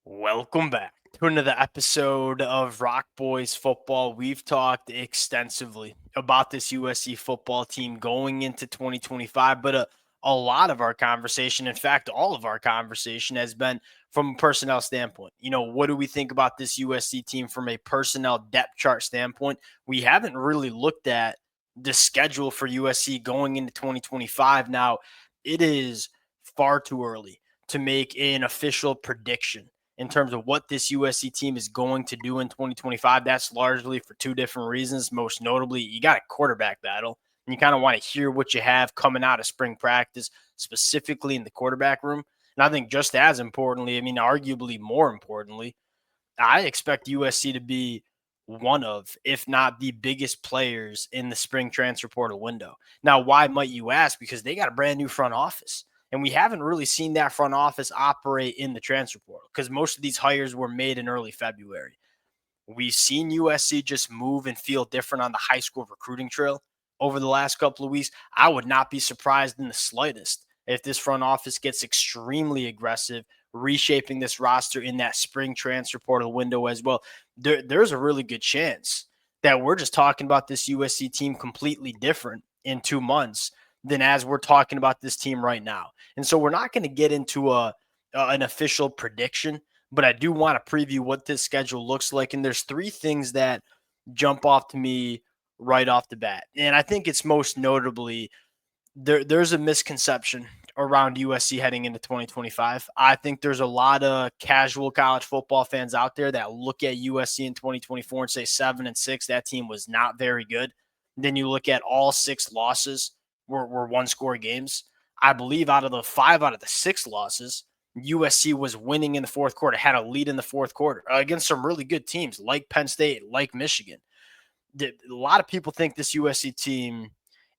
Welcome back to another episode of Rock Boys Football. We've talked extensively about this USC football team going into 2025, but a lot of our conversation, in fact, all of our conversation has been from a personnel standpoint. What do we think about this USC team from a personnel depth chart standpoint? We haven't really looked at the schedule for USC going into 2025. Now, it is far too early to make an official prediction in terms of what this USC team is going to do in 2025. That's largely for two different reasons. Most notably, you got a quarterback battle, and you kind of want to hear what you have coming out of spring practice, specifically in the quarterback room. And I think just as importantly, arguably more importantly, I expect USC to be one of, if not the biggest players in the spring transfer portal window. Now, why might you ask? Because they got a brand new front office. And we haven't really seen that front office operate in the transfer portal because most of these hires were made in early February. We've seen USC just move and feel different on the high school recruiting trail over the last couple of weeks. I would not be surprised in the slightest if this front office gets extremely aggressive, reshaping this roster in that spring transfer portal window as well. There's a really good chance that we're just talking about this USC team completely different in 2 months than as we're talking about this team right now. And so we're not going to get into an official prediction, but I do want to preview what this schedule looks like. And there's three things that jump off to me right off the bat. And I think it's most notably there's a misconception around USC heading into 2025. I think there's a lot of casual college football fans out there that look at USC in 2024 and say 7-6, that team was not very good. Then you look at all 6 losses were one-score games. I believe out of the 5 out of the 6 losses, USC was winning in the fourth quarter, had a lead in the fourth quarter against some really good teams like Penn State, like Michigan. A lot of people think this USC team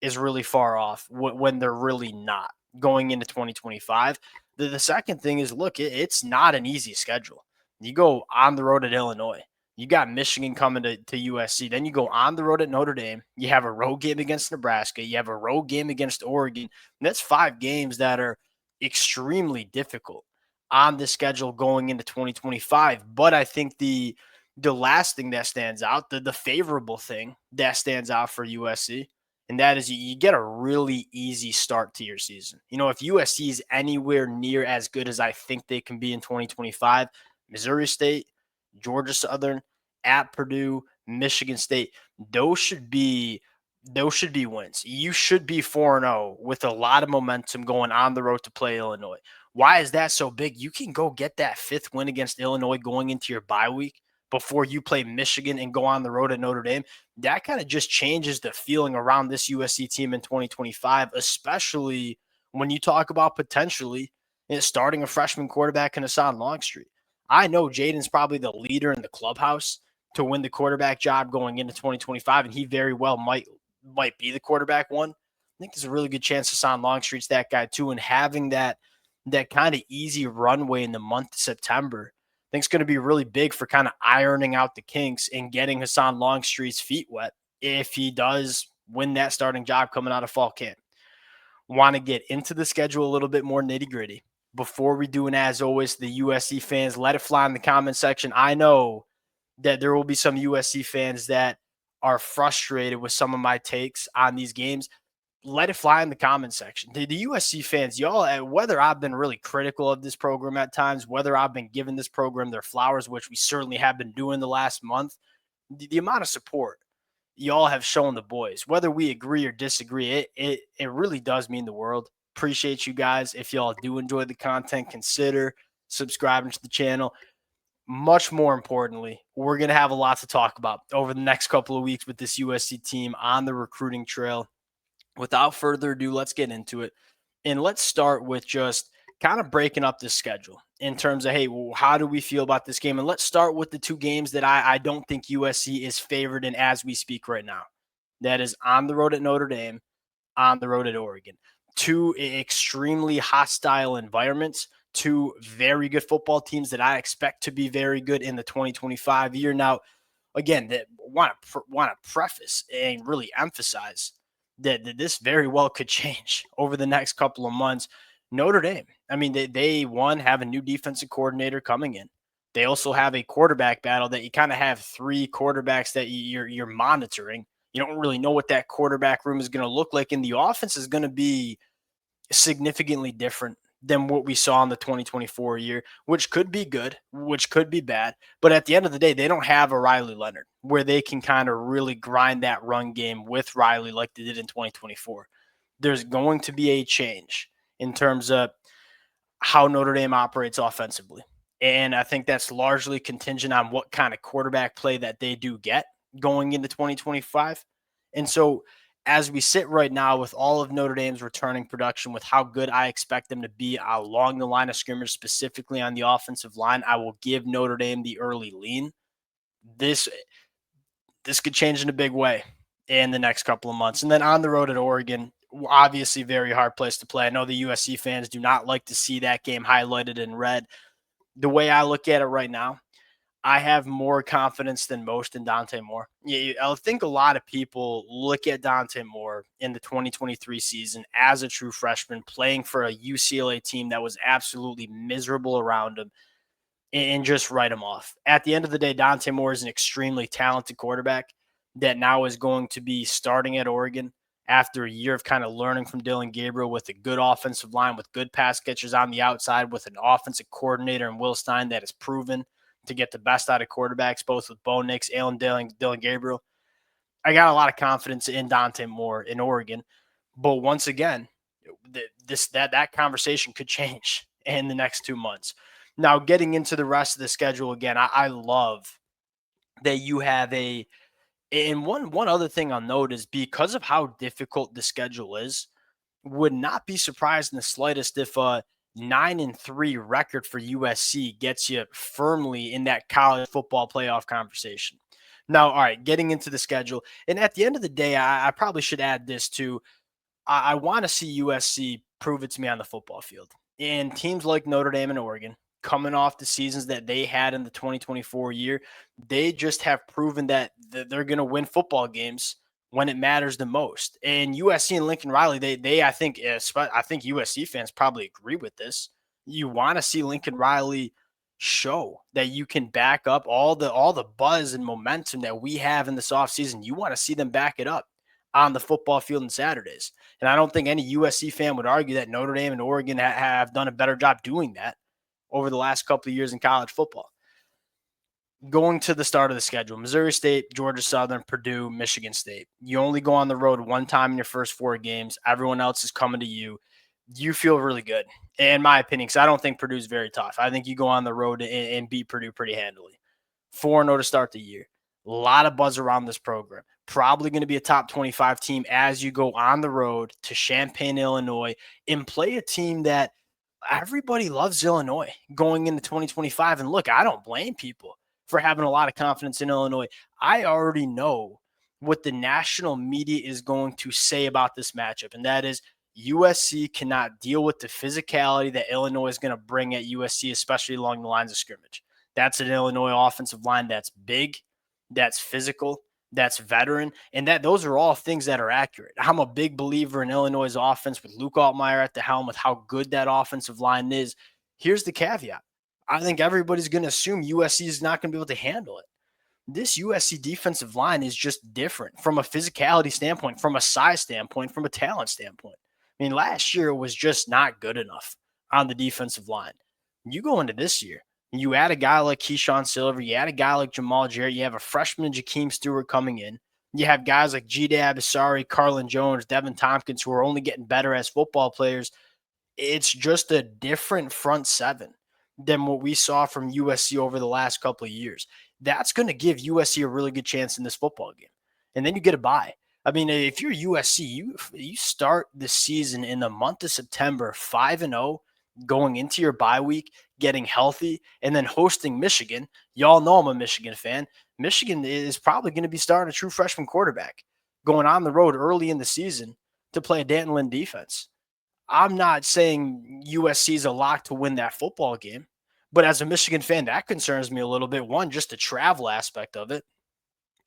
is really far off when they're really not going into 2025. The second thing is, look, it's not an easy schedule. You go on the road at Illinois. You got Michigan coming to USC. Then you go on the road at Notre Dame. You have a road game against Nebraska. You have a road game against Oregon. And that's 5 games that are extremely difficult on the schedule going into 2025. But I think the last thing that stands out, the favorable thing that stands out for USC, and that is you get a really easy start to your season. If USC is anywhere near as good as I think they can be in 2025, Missouri State, Georgia Southern, at Purdue, Michigan State, those should be wins. You should be 4-0 with a lot of momentum going on the road to play Illinois. Why is that so big? You can go get that 5th win against Illinois going into your bye week before you play Michigan and go on the road at Notre Dame. That kind of just changes the feeling around this USC team in 2025, especially when you talk about potentially starting a freshman quarterback in Hassan Longstreet. I know Jaden's probably the leader in the clubhouse to win the quarterback job going into 2025, and he very well might be the quarterback one. I think there's a really good chance Hassan Longstreet's that guy too, and having that kind of easy runway in the month of September, I think it's going to be really big for kind of ironing out the kinks and getting Hassan Longstreet's feet wet if he does win that starting job coming out of fall camp. Want to get into the schedule a little bit more nitty-gritty before we do, and as always, the USC fans, let it fly in the comment section. I know that there will be some USC fans that are frustrated with some of my takes on these games. Let it fly in the comment section. The USC fans, y'all, whether I've been really critical of this program at times, whether I've been giving this program their flowers, which we certainly have been doing the last month, the amount of support y'all have shown the boys, whether we agree or disagree, it really does mean the world. Appreciate you guys. If y'all do enjoy the content, consider subscribing to the channel. Much more importantly, we're going to have a lot to talk about over the next couple of weeks with this USC team on the recruiting trail. Without further ado, let's get into it. And let's start with just kind of breaking up this schedule in terms of, hey, well, how do we feel about this game? And let's start with the 2 games that I don't think USC is favored in as we speak right now. That is on the road at Notre Dame, on the road at Oregon. 2 extremely hostile environments, 2 very good football teams that I expect to be very good in the 2025 year. Now, again, that want to preface and really emphasize that this very well could change over the next couple of months. Notre Dame, they have a new defensive coordinator coming in. They also have a quarterback battle that you kind of have three quarterbacks that you're monitoring. You don't really know what that quarterback room is going to look like, and the offense is going to be significantly different than what we saw in the 2024 year, which could be good, which could be bad. But at the end of the day, they don't have a Riley Leonard where they can kind of really grind that run game with Riley like they did in 2024. There's going to be a change in terms of how Notre Dame operates offensively. And I think that's largely contingent on what kind of quarterback play that they do get going into 2025. And so, as we sit right now with all of Notre Dame's returning production, with how good I expect them to be along the line of scrimmage, specifically on the offensive line, I will give Notre Dame the early lean. This this could change in a big way in the next couple of months. And then on the road at Oregon, obviously very hard place to play. I know the USC fans do not like to see that game highlighted in red. The way I look at it right now, I have more confidence than most in Dante Moore. Yeah, I think a lot of people look at Dante Moore in the 2023 season as a true freshman playing for a UCLA team that was absolutely miserable around him and just write him off. At the end of the day, Dante Moore is an extremely talented quarterback that now is going to be starting at Oregon after a year of kind of learning from Dylan Gabriel with a good offensive line, with good pass catchers on the outside, with an offensive coordinator in Will Stein that is proven to get the best out of quarterbacks, both with Bo Nix and Dylan Gabriel. I got a lot of confidence in Dante Moore in Oregon. But once again, that conversation could change in the next 2 months. Now, getting into the rest of the schedule again, I love that you have and one other thing I'll note is because of how difficult the schedule is, would not be surprised in the slightest if a 9-3 record for USC gets you firmly in that college football playoff conversation. Now, all right, getting into the schedule, and at the end of the day, I probably should add this too. I want to see USC prove it to me on the football field. And teams like Notre Dame and Oregon, coming off the seasons that they had in the 2024 year, they just have proven that they're going to win football games when it matters the most. And USC and Lincoln Riley, I think USC fans probably agree with this. You want to see Lincoln Riley show that you can back up all the buzz and momentum that we have in this offseason. You want to see them back it up on the football field on Saturdays. And I don't think any USC fan would argue that Notre Dame and Oregon have done a better job doing that over the last couple of years in college football. Going to the start of the schedule, Missouri State, Georgia Southern, Purdue, Michigan State. You only go on the road one time in your first 4 games. Everyone else is coming to you. You feel really good, in my opinion, because I don't think Purdue's very tough. I think you go on the road and beat Purdue pretty handily. 4-0 to start the year. A lot of buzz around this program. Probably going to be a top 25 team as you go on the road to Champaign, Illinois, and play a team that everybody loves Illinois going into 2025. And look, I don't blame people for having a lot of confidence in Illinois. I already know what the national media is going to say about this matchup, and that is USC cannot deal with the physicality that Illinois is going to bring at USC, especially along the lines of scrimmage. That's an Illinois offensive line that's big, that's physical, that's veteran, and those are all things that are accurate. I'm a big believer in Illinois' offense with Luke Altmaier at the helm, with how good that offensive line is. Here's the caveat. I think everybody's going to assume USC is not going to be able to handle it. This USC defensive line is just different from a physicality standpoint, from a size standpoint, from a talent standpoint. I mean, last year was just not good enough on the defensive line. You go into this year, you add a guy like Keyshawn Silver, you add a guy like Jamal Jarrett, you have a freshman Jakeem Stewart coming in. You have guys like G.D. Abisari, Carlin Jones, Devin Tompkins, who are only getting better as football players. It's just a different front seven than what we saw from USC over the last couple of years. That's going to give USC a really good chance in this football game. And then you get a bye. I mean, if you're USC, you start the season in the month of September 5-0, going into your bye week, getting healthy, and then hosting Michigan. Y'all know I'm a Michigan fan. Michigan is probably going to be starting a true freshman quarterback going on the road early in the season to play a Danton Lynn defense. I'm not saying USC is a lock to win that football game, but as a Michigan fan, that concerns me a little bit. One, just the travel aspect of it.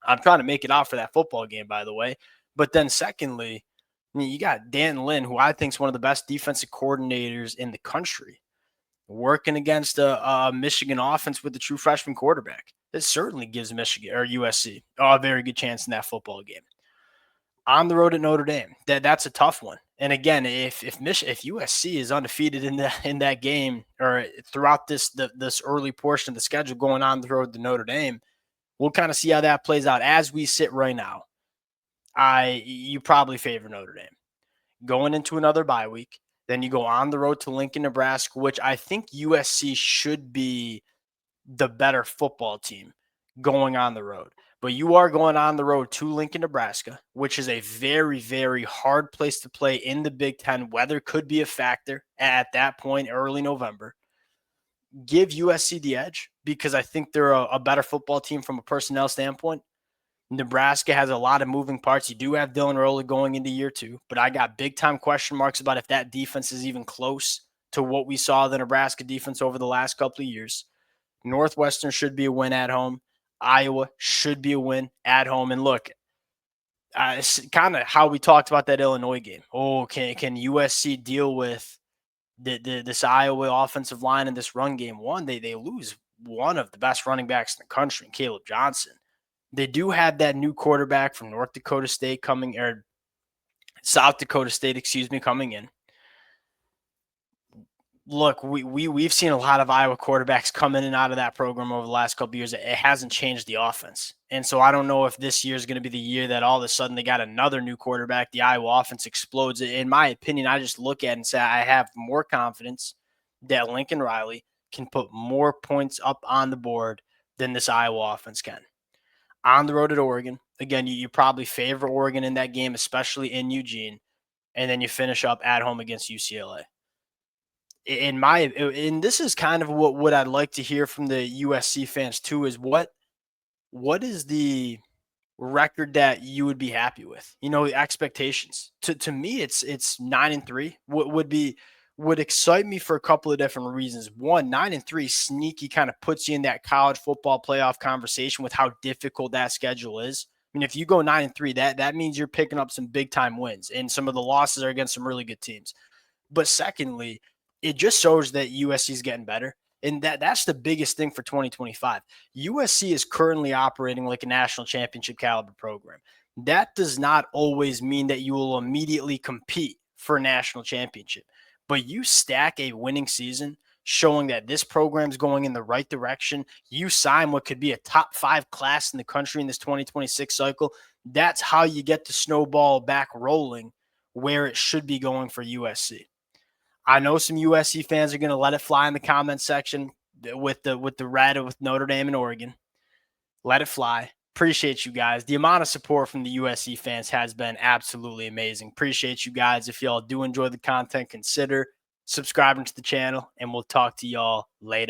I'm trying to make it out for that football game, by the way. But then secondly, I mean, you got Dan Lynn, who I think is one of the best defensive coordinators in the country. working against a Michigan offense with the true freshman quarterback. This certainly gives Michigan or USC a very good chance in that football game. On the road at Notre Dame, that's a tough one. And again, if USC is undefeated in that game or throughout this early portion of the schedule going on the road to Notre Dame, we'll kind of see how that plays out. As we sit right now, you probably favor Notre Dame going into another bye week. Then you go on the road to Lincoln, Nebraska, which I think USC should be the better football team going on the road. But you are going on the road to Lincoln, Nebraska, which is a very, very hard place to play in the Big Ten. Weather could be a factor at that point, early November. Give USC the edge because I think they're a better football team from a personnel standpoint. Nebraska has a lot of moving parts. You do have Dylan Early going into year 2, but I got big time question marks about if that defense is even close to what we saw the Nebraska defense over the last couple of years. Northwestern should be a win at home. Iowa should be a win at home. And look, it's kind of how we talked about that Illinois game. Oh, can USC deal with this Iowa offensive line and this run game? One, they lose one of the best running backs in the country, Caleb Johnson. They do have that new quarterback from South Dakota State coming in. Look, we've seen a lot of Iowa quarterbacks come in and out of that program over the last couple of years. It hasn't changed the offense. And so I don't know if this year is going to be the year that all of a sudden they got another new quarterback, the Iowa offense explodes. In my opinion, I just look at it and say I have more confidence that Lincoln Riley can put more points up on the board than this Iowa offense can. On the road at Oregon, again, you probably favor Oregon in that game, especially in Eugene, and then you finish up at home against UCLA. And this is kind of what I'd like to hear from the USC fans too, is what is the record that you would be happy with? Expectations. To me, it's 9-3. Would excite me for a couple of different reasons. One, 9-3 sneaky kind of puts you in that college football playoff conversation with how difficult that schedule is. I mean, if you go 9-3, that means you're picking up some big time wins, and some of the losses are against some really good teams. But secondly, it just shows that USC is getting better. And that's the biggest thing for 2025. USC is currently operating like a national championship caliber program. That does not always mean that you will immediately compete for a national championship. But you stack a winning season showing that this program is going in the right direction. You sign what could be a top 5 class in the country in this 2026 cycle. That's how you get the snowball back rolling where it should be going for USC. I know some USC fans are going to let it fly in the comment section with the red with Notre Dame and Oregon. Let it fly. Appreciate you guys. The amount of support from the USC fans has been absolutely amazing. Appreciate you guys. If y'all do enjoy the content, consider subscribing to the channel, and we'll talk to y'all later.